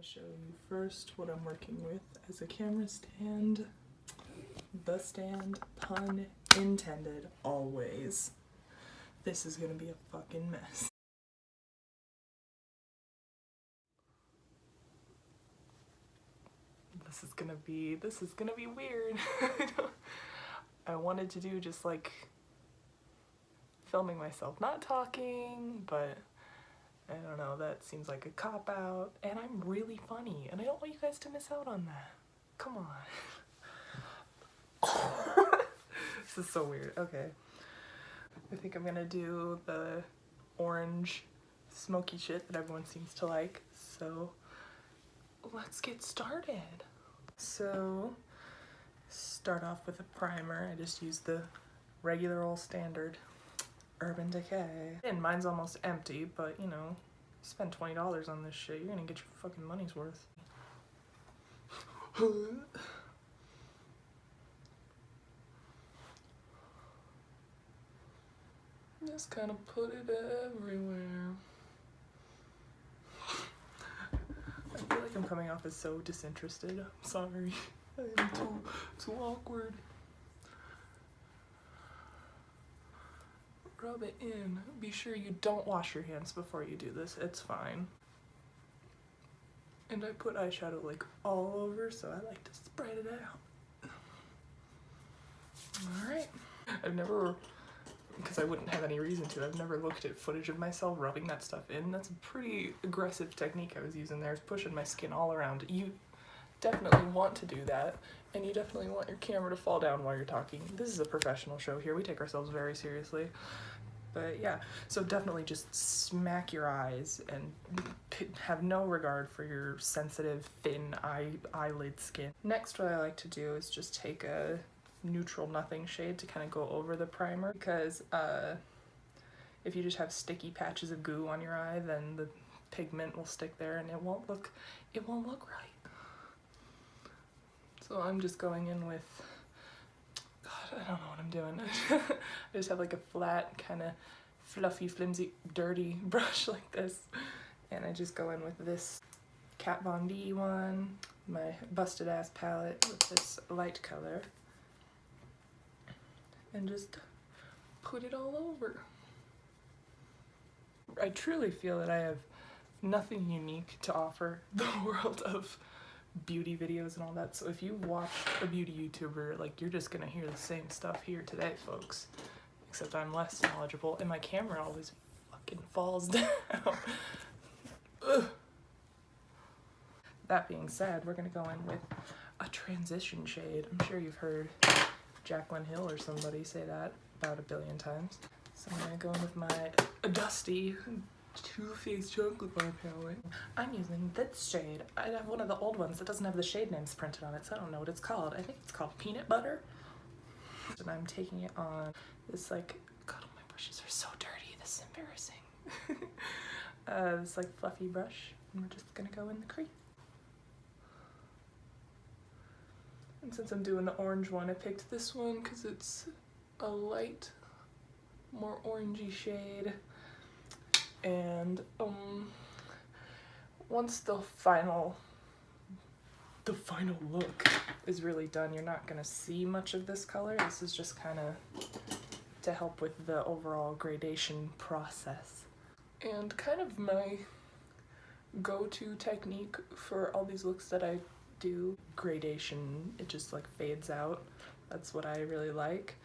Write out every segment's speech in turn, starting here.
to show you first what I'm working with as a camera stand. The stand, pun intended, always. This is gonna be a fucking mess. This is gonna be weird. I wanted to do just like filming myself not talking, but I don't know, that seems like a cop-out, and I'm really funny, and I don't want you guys to miss out on that. Come on. This is so weird. Okay. I think I'm gonna do the orange smoky shit that everyone seems to like, so let's get started. So, start off with a primer. I just used the regular old standard Urban Decay. And mine's almost empty, but you know, spend $20 on this shit, you're gonna get your fucking money's worth. Just kind of put it everywhere. I feel like I'm coming off as so disinterested. I'm sorry. I am too awkward. Rub it in. Be sure you don't wash your hands before you do this. It's fine. And I put eyeshadow like all over, so I like to spread it out. Alright. I've never, because I wouldn't have any reason to, I've never looked at footage of myself rubbing that stuff in. That's a pretty aggressive technique I was using there, is pushing my skin all around. You definitely want to do that, and you definitely want your camera to fall down while you're talking. This is a professional show here. We take ourselves very seriously. But yeah, so definitely just smack your eyes and have no regard for your sensitive, thin eyelid skin. Next, what I like to do is just take a neutral nothing shade to kind of go over the primer, because if you just have sticky patches of goo on your eye, then the pigment will stick there and it won't look right. So I'm just going in with, God, I don't know what I'm doing. I just have like a flat, kind of fluffy, flimsy, dirty brush like this, and I just go in with this Kat Von D one, my busted ass palette with this light color, and just put it all over. I truly feel that I have nothing unique to offer the world of beauty videos and all that, so if you watch a beauty YouTuber, like, you're just gonna hear the same stuff here today, folks, except I'm less knowledgeable and my camera always fucking falls down. Ugh. That being said, we're gonna go in with a transition shade. I'm sure you've heard Jaclyn Hill or somebody say that about a billion times. So I'm gonna go in with my dusty Too Faced Chocolate Bar palette. I'm using this shade. I have one of the old ones that doesn't have the shade names printed on it, so I don't know what it's called. I think it's called Peanut Butter. And I'm taking it on this, like, God, my brushes are so dirty. This is embarrassing. This like fluffy brush, and we're just gonna go in the crease. And since I'm doing the orange one, I picked this one because it's a light, more orangey shade. And once the final look is really done, you're not gonna see much of this color. This is just kind of to help with the overall gradation process. And kind of my go-to technique for all these looks that I do, gradation, it just like fades out. That's what I really like.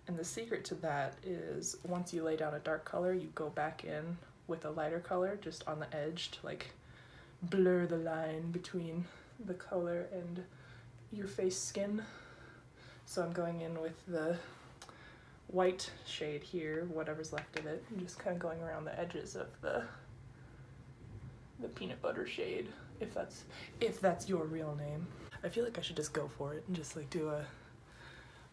And the secret to that is once you lay down a dark color, you go back in with a lighter color just on the edge to like blur the line between the color and your face skin. So I'm going in with the white shade here, whatever's left of it, and just kind of going around the edges of the peanut butter shade, if that's your real name. I feel like I should just go for it and just like do a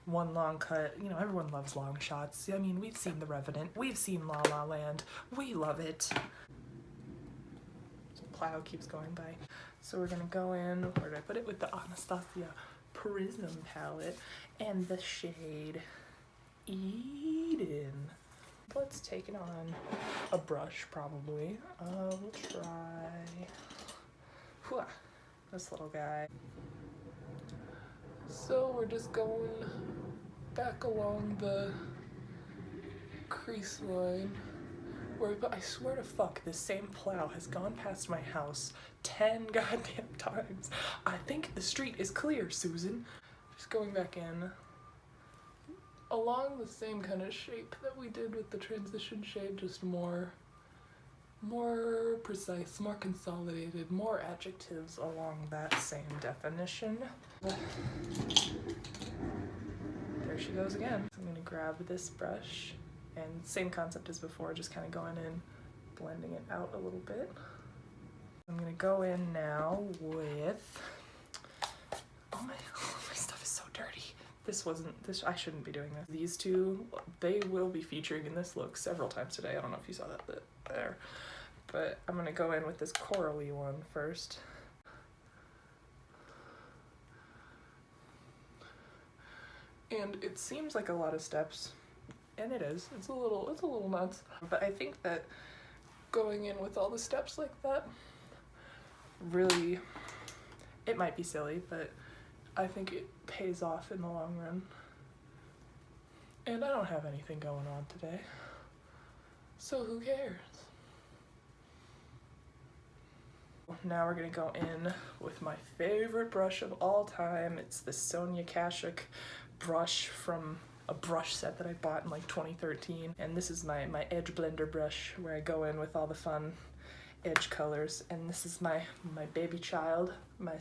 one long cut. You know, everyone loves long shots. I mean, we've seen The Revenant, we've seen La La Land, we love it. The plow keeps going by. So we're gonna go in, where did I put it? With the Anastasia Prism palette and the shade Eden. Let's take it on a brush, probably. We'll try Whew, this little guy. So we're just going back along the crease line. But I swear to fuck, this same plow has gone past my house 10 goddamn times. I think the street is clear, Susan. Just going back in. Along the same kind of shape that we did with the transition shade, just more precise, more consolidated, more adjectives along that same definition. There she goes again. So I'm gonna grab this brush. And same concept as before, just kind of going in, blending it out a little bit. I'm gonna go in now with, oh my stuff is so dirty. I shouldn't be doing this. These two, they will be featuring in this look several times today. I don't know if you saw that there. But I'm gonna go in with this corally one first. And it seems like a lot of steps. And it is. It's a little nuts. But I think that going in with all the steps like that, really, it might be silly, but I think it pays off in the long run. And I don't have anything going on today, so who cares? Now we're gonna go in with my favorite brush of all time. It's the Sonia Kashuk brush from a brush set that I bought in like 2013, and this is my edge blender brush where I go in with all the fun edge colors. And this is my baby child, my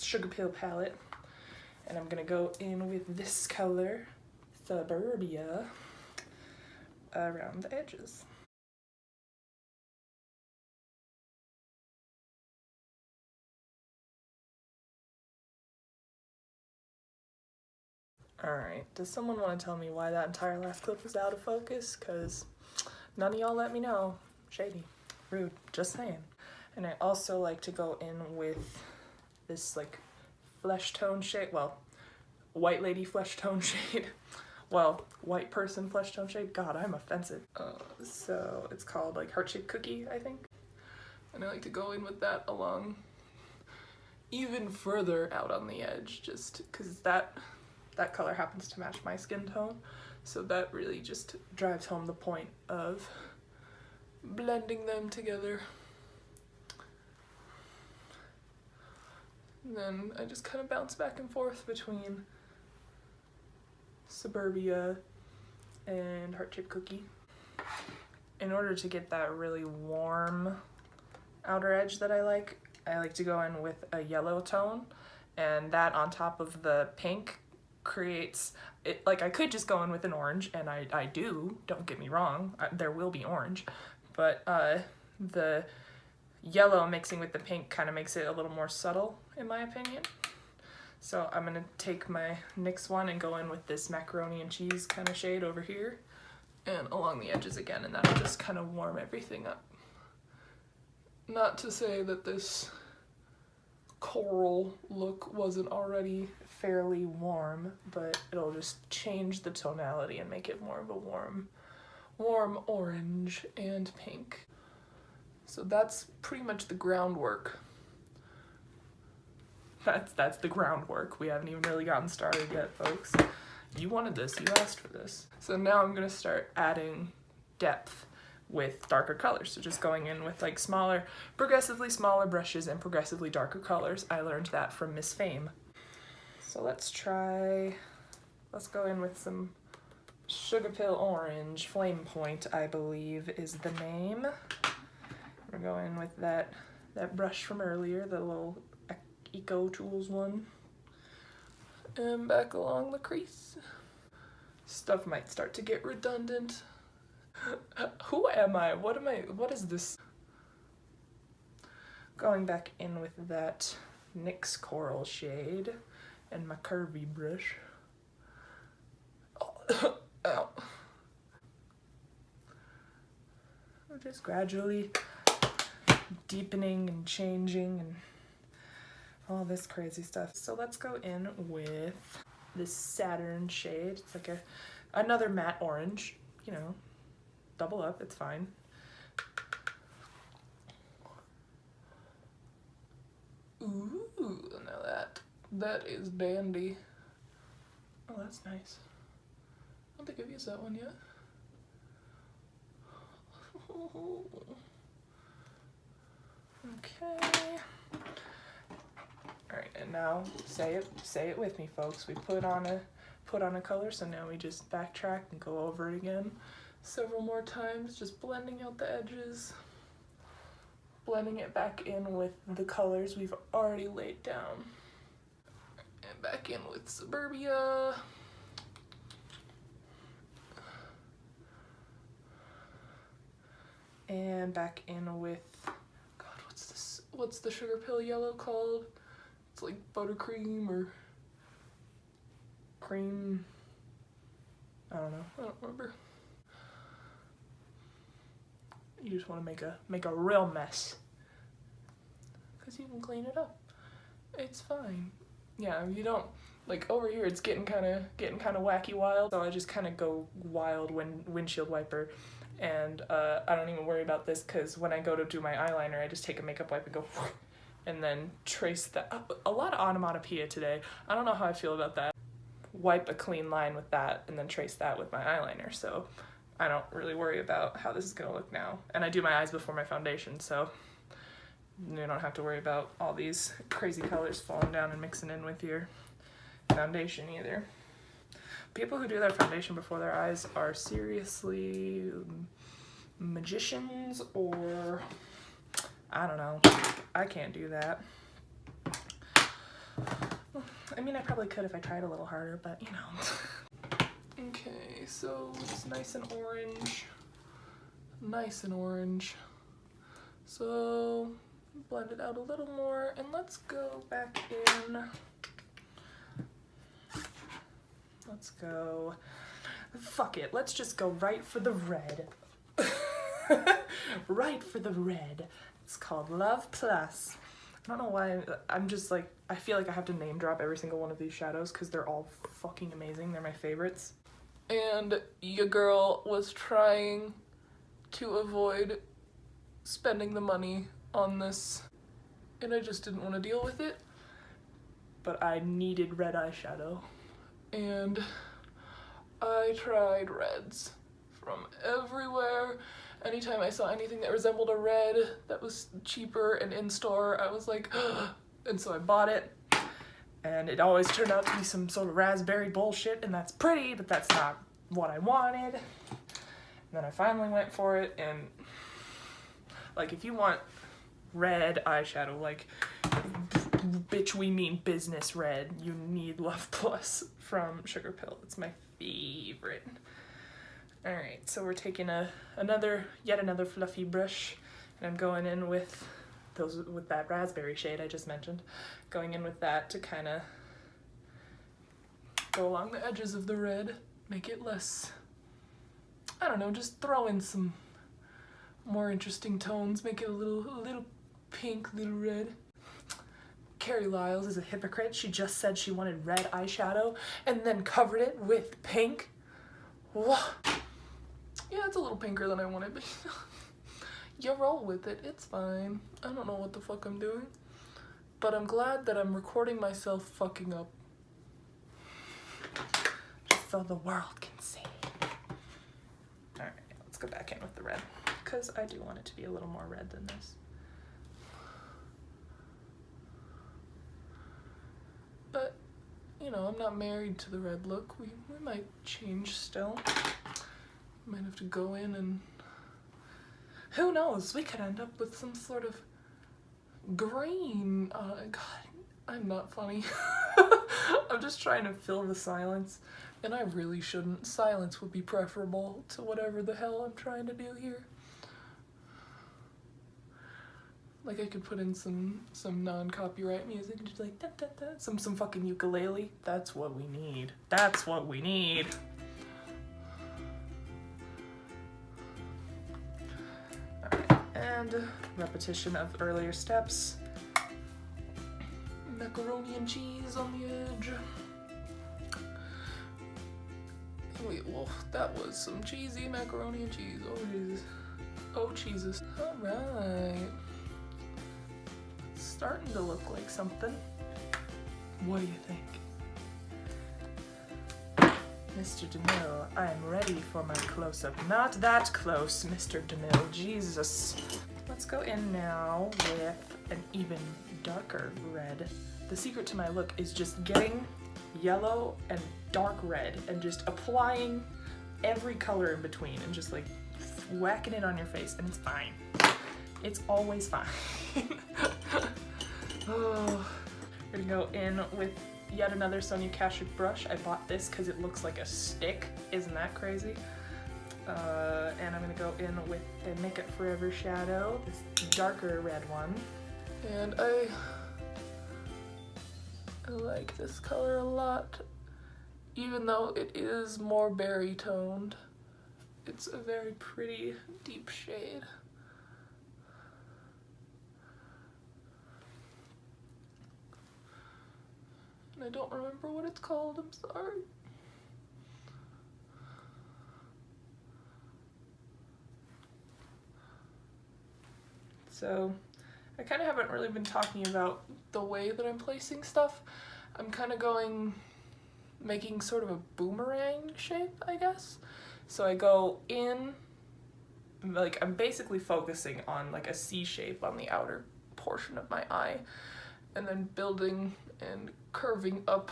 Sugar Pill palette, and I'm gonna go in with this color, Suburbia, around the edges. Alright, does someone want to tell me why that entire last clip was out of focus? Because none of y'all let me know. Shady. Rude. Just saying. And I also like to go in with this like flesh tone shade. Well, white lady flesh tone shade. Well, white person flesh tone shade. God, I'm offensive. So it's called like heart-shaped cookie, I think. And I like to go in with that along even further out on the edge, just because that color happens to match my skin tone, so that really just drives home the point of blending them together. And then I just kind of bounce back and forth between Suburbia and heart-shaped cookie. In order to get that really warm outer edge that I like to go in with a yellow tone, and that on top of the pink creates it. Like I could just go in with an orange, and I do, don't get me wrong, there will be orange, but the yellow mixing with the pink kind of makes it a little more subtle in my opinion. So I'm gonna take my NYX one and go in with this macaroni and cheese kind of shade over here and along the edges again, and that'll just kind of warm everything up. Not to say that this coral look wasn't already fairly warm, but it'll just change the tonality and make it more of a warm orange and pink. So that's pretty much the groundwork. That's the groundwork. We haven't even really gotten started yet, folks. You wanted this, you asked for this. So now I'm gonna start adding depth with darker colors. So just going in with like progressively smaller brushes and progressively darker colors. I learned that from Miss Fame. So let's go in with some Sugar Pill Orange. Flame Point, I believe, is the name. We're going with that brush from earlier, the little Eco Tools one. And back along the crease. Stuff might start to get redundant. Who am I? What is this? Going back in with that NYX Coral shade and my curvy brush. Oh, ow. We're just gradually deepening and changing and all this crazy stuff. So let's go in with this Saturn shade. It's like another matte orange, you know, double up, it's fine. Ooh, now that is dandy. Oh, that's nice. I don't think I've used that one yet. Okay. Alright, and now say it with me, folks. We put on a color, so now we just backtrack and go over it again several more times, just blending out the edges, blending it back in with the colors we've already laid down. And back in with Suburbia. And back in with, God, what's this? What's the sugar pill yellow called? It's like buttercream or cream. I don't know. I don't remember. You just want to make a real mess, because you can clean it up. It's fine. Yeah, you don't, like over here it's getting kind of wacky wild, so I just kind of go wild when windshield wiper. And I don't even worry about this, because when I go to do my eyeliner, I just take a makeup wipe and go and then trace that. A lot of onomatopoeia today. I don't know how I feel about that. Wipe a clean line with that and then trace that with my eyeliner, so I don't really worry about how this is gonna look now. And I do my eyes before my foundation, so you don't have to worry about all these crazy colors falling down and mixing in with your foundation either. People who do their foundation before their eyes are seriously magicians, or I don't know. I can't do that. I mean, I probably could if I tried a little harder, but you know. Okay, so it's nice and orange. Nice and orange. So blend it out a little more, and let's go back in. Let's go, fuck it, let's just go right for the red. Right for the red. It's called Love Plus. I don't know why, I'm just like, I feel like I have to name drop every single one of these shadows because they're all fucking amazing. They're my favorites. And your girl was trying to avoid spending the money on this, and I just didn't want to deal with it. But I needed red eyeshadow. And I tried reds from everywhere. Anytime I saw anything that resembled a red that was cheaper and in store, I was like, ugh. And so I bought it. And it always turned out to be some sort of raspberry bullshit, and that's pretty, but that's not what I wanted. And then I finally went for it, and like, if you want red eyeshadow, like, bitch, we mean business red, you need Love Plus from Sugar Pill. It's my favorite. Alright, so we're taking yet another fluffy brush, and I'm going in with that raspberry shade I just mentioned, going in with that to kind of go along the edges of the red, make it less, I don't know, just throw in some more interesting tones, make it a little pink, little red. Carrie Lyles is a hypocrite. She just said she wanted red eyeshadow and then covered it with pink. Whoa. Yeah, it's a little pinker than I wanted, but you roll with it. It's fine. I don't know what the fuck I'm doing, but I'm glad that I'm recording myself fucking up, just so the world can see. Alright, let's go back in with the red, because I do want it to be a little more red than this. But, you know, I'm not married to the red look. We might change still. Might have to go in and... Who knows? We could end up with some sort of green. God, I'm not funny. I'm just trying to fill the silence, and I really shouldn't. Silence would be preferable to whatever the hell I'm trying to do here. Like, I could put in some non-copyright music and just like da, da, da. Some fucking ukulele. That's what we need. That's what we need. Alright, and repetition of earlier steps. Macaroni and cheese on the edge. Wait, well, that was some cheesy macaroni and cheese. Oh, Jesus. Oh, Jesus. Alright. starting to look like something. What do you think? Mr. DeMille, I am ready for my close-up. Not that close, Mr. DeMille, Jesus. Let's go in now with an even darker red. The secret to my look is just getting yellow and dark red and just applying every color in between and just like whacking it on your face, and it's fine. It's always fine. Oh. We're gonna go in with yet another Sonia Kashuk brush. I bought this because it looks like a stick. Isn't that crazy? And I'm gonna go in with the Make Up Forever shadow, this darker red one. And I like this color a lot, even though it is more berry toned. It's a very pretty deep shade. I don't remember what it's called, I'm sorry. So, I kind of haven't really been talking about the way that I'm placing stuff. I'm kind of making sort of a boomerang shape, I guess. So I go in, like I'm basically focusing on like a C shape on the outer portion of my eye, and then building and curving up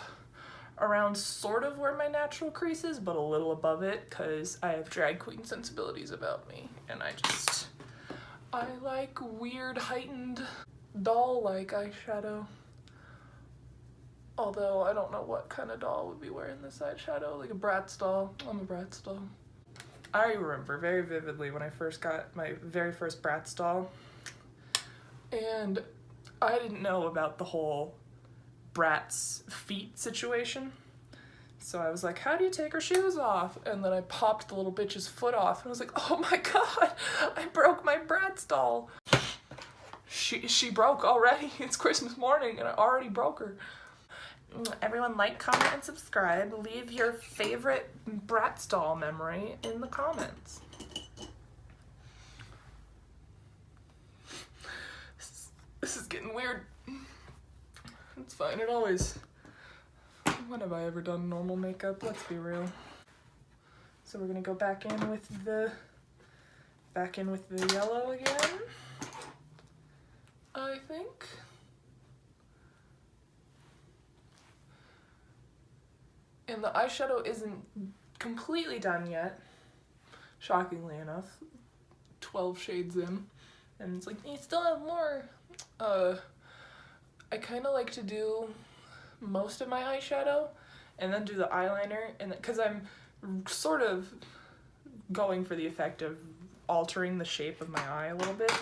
around sort of where my natural crease is, but a little above it, because I have drag queen sensibilities about me, and I like weird heightened doll-like eyeshadow. Although I don't know what kind of doll would be wearing this eyeshadow, like a Bratz doll. I'm a Bratz doll. I remember very vividly when I first got my very first Bratz doll, and I didn't know about the whole Bratz feet situation. So I was like, how do you take her shoes off? And then I popped the little bitch's foot off, and I was like, oh my god, I broke my Bratz doll. She broke already. It's Christmas morning and I already broke her. Everyone like, comment, and subscribe. Leave your favorite Bratz doll memory in the comments. This is getting weird. It's fine, it always... When have I ever done normal makeup? Let's be real. So we're gonna go back in with the yellow again, I think. And the eyeshadow isn't completely done yet, shockingly enough. 12 shades in, and it's like, you still have more. I kind of like to do most of my eyeshadow and then do the eyeliner, and because I'm sort of going for the effect of altering the shape of my eye a little bit,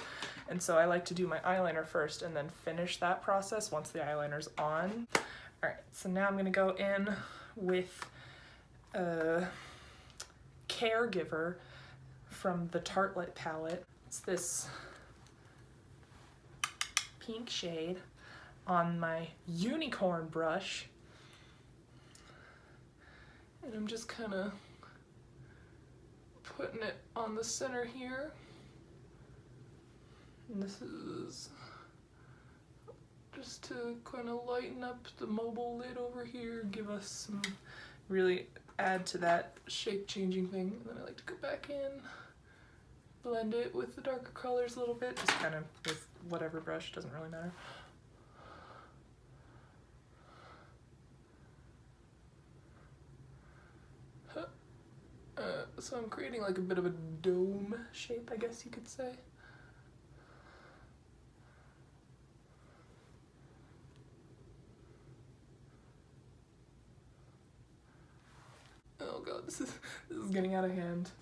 and so I like to do my eyeliner first and then finish that process once the eyeliner's on. Alright, so now I'm gonna go in with Caregiver from the Tartelette palette. It's this pink shade on my unicorn brush, and I'm just kind of putting it on the center here, and this is just to kind of lighten up the mobile lid over here, give us some, really add to that shape changing thing. And then I like to go back in, blend it with the darker colors a little bit, just kind of with whatever brush, doesn't really matter. So I'm creating like a bit of a dome shape, I guess you could say. Oh god, this is getting out of hand.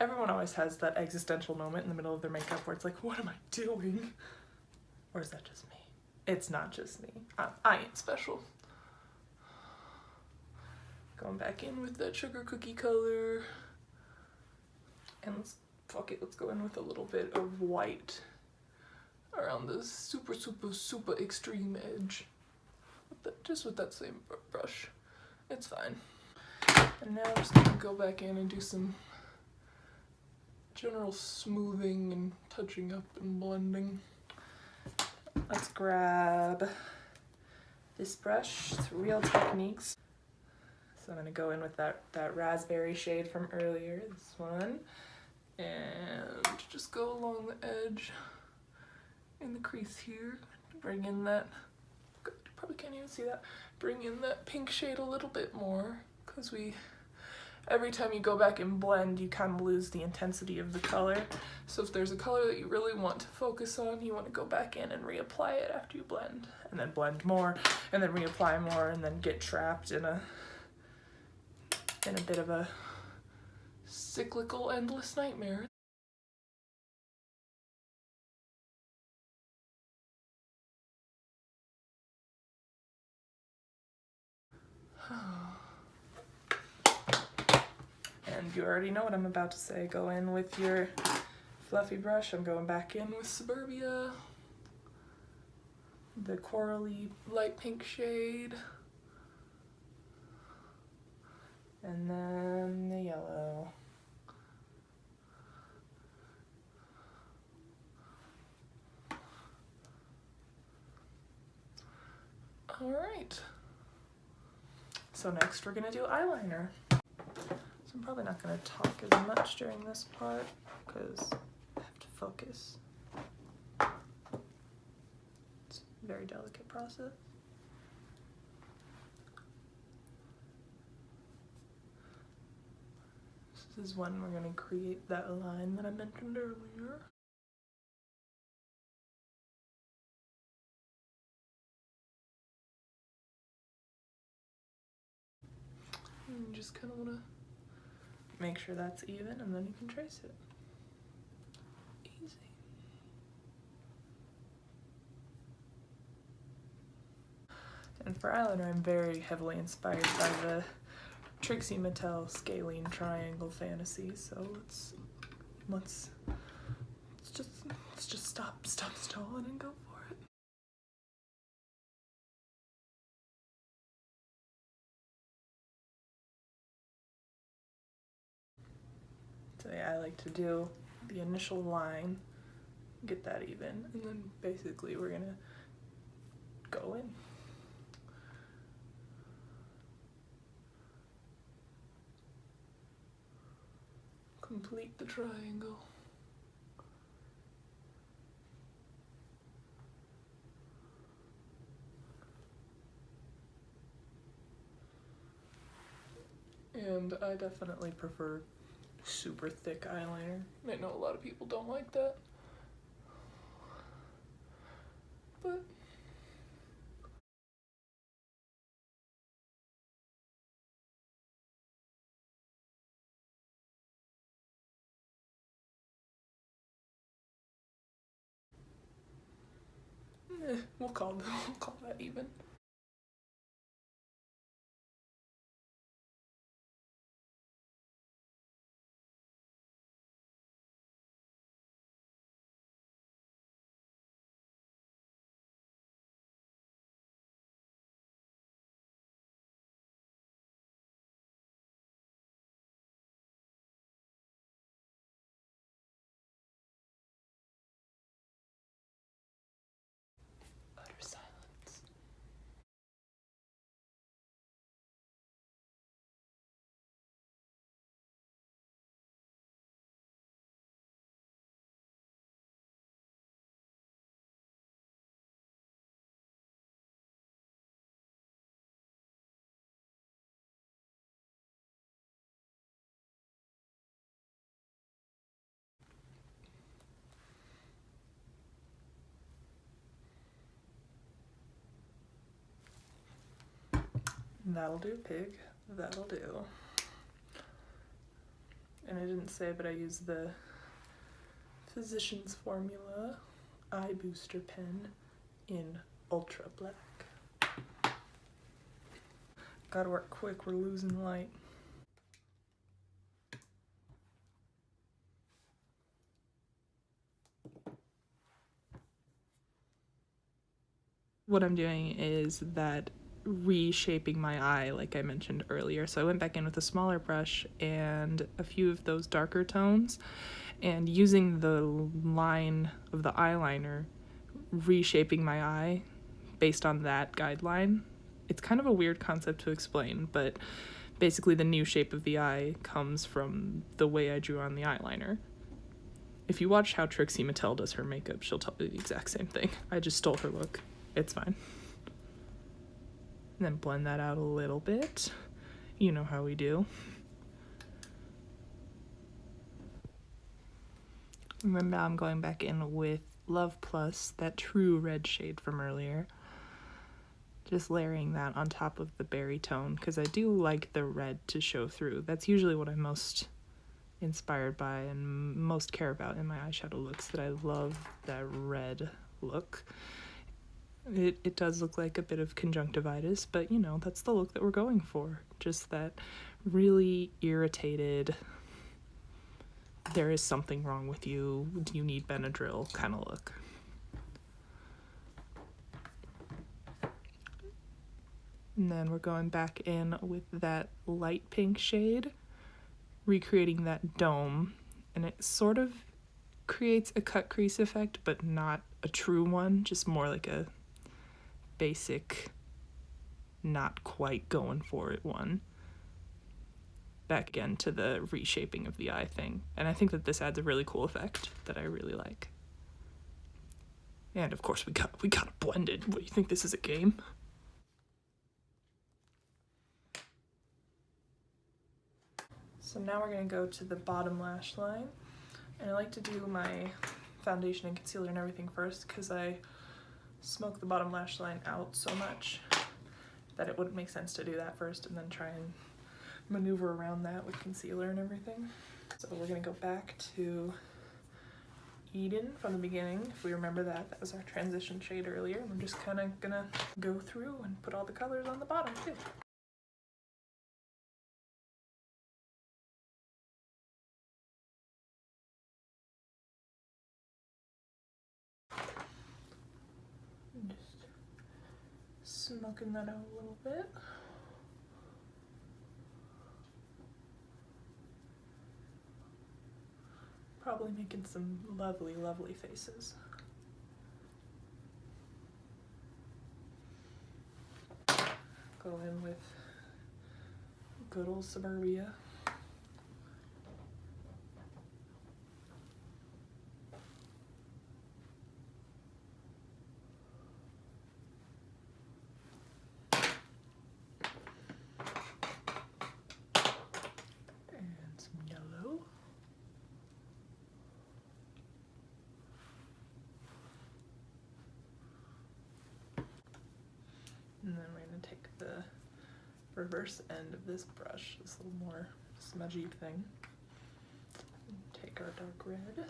Everyone always has that existential moment in the middle of their makeup where it's like, what am I doing? Or is that just me? It's not just me. I ain't special. Going back in with that sugar cookie color. And let's go in with a little bit of white around the super, super, super extreme edge. Just with that same brush. It's fine. And now I'm just gonna go back in and do some general smoothing and touching up and blending. Let's grab this brush, it's Real Techniques. So I'm gonna go in with that raspberry shade from earlier, this one, and just go along the edge in the crease here. Bring in that, you probably can't even see that, bring in that pink shade a little bit more, because every time you go back and blend, you kind of lose the intensity of the color. So if there's a color that you really want to focus on, you want to go back in and reapply it after you blend, and then blend more, and then reapply more, and then get trapped in a bit of a cyclical, endless nightmare. And you already know what I'm about to say. Go in with your fluffy brush. I'm going back in with Suburbia, the corally light pink shade, and then the yellow. All right. So next we're gonna do eyeliner. So I'm probably not gonna talk as much during this part because I have to focus. It's a very delicate process. This is when we're gonna create that line that I mentioned earlier. And you just kind of want to make sure that's even, and then you can trace it. Easy. And for eyeliner, I'm very heavily inspired by the Trixie Mattel Scalene Triangle Fantasy. So let's just stop stalling and go for it. So yeah, I like to do the initial line, get that even, and then basically we're gonna go in. Complete the triangle. And I definitely prefer super thick eyeliner. I know a lot of people don't like that, but we'll call that even. Utter silence. That'll do, pig. That'll do. And I didn't say, but I use the Physicians Formula Eye Booster Pen in Ultra Black. Gotta work quick, we're losing light. What I'm doing is that reshaping my eye like I mentioned earlier. So I went back in with a smaller brush and a few of those darker tones, and using the line of the eyeliner reshaping my eye based on that guideline. It's kind of a weird concept to explain, but basically the new shape of the eye comes from the way I drew on the eyeliner. If you watch how Trixie Mattel does her makeup, she'll tell you the exact same thing. I just stole her look. It's fine. And then blend that out a little bit. You know how we do. Remember, I'm going back in with Love Plus, that true red shade from earlier. Just layering that on top of the berry tone, because I do like the red to show through. That's usually what I'm most inspired by and most care about in my eyeshadow looks, that I love that red look. It does look like a bit of conjunctivitis, but you know, that's the look that we're going for. Just that really irritated, there is something wrong with you, you need Benadryl kind of look. And then we're going back in with that light pink shade, recreating that dome, and it sort of creates a cut crease effect, but not a true one, just more like a basic, not quite going for it one. Back again to the reshaping of the eye thing, and I think that this adds a really cool effect that I really like. And of course we gotta blend it. What, do you think this is a game? So now we're going to go to the bottom lash line, and I like to do my foundation and concealer and everything first because I smoke the bottom lash line out so much that it wouldn't make sense to do that first and then try and maneuver around that with concealer and everything. So we're going to go back to Eden from the beginning. If we remember that, that was our transition shade earlier. And we're just kind of going to go through and put all the colors on the bottom too. Just smoking that out a little bit. Probably making some lovely, lovely faces. Go in with good old Suburbia. And then we're going to take the reverse end of this brush, this little more smudgy thing, and take our dark red.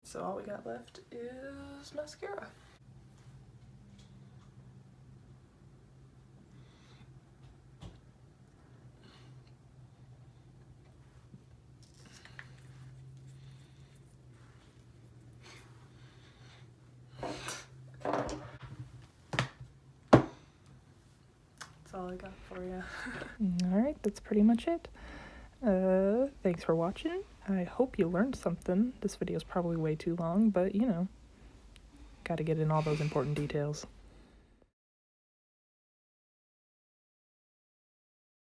So all we got left is mascara. That's all I got for you. Alright, that's pretty much it. Thanks for watching. I hope you learned something. This video is probably way too long, but you know, gotta get in all those important details.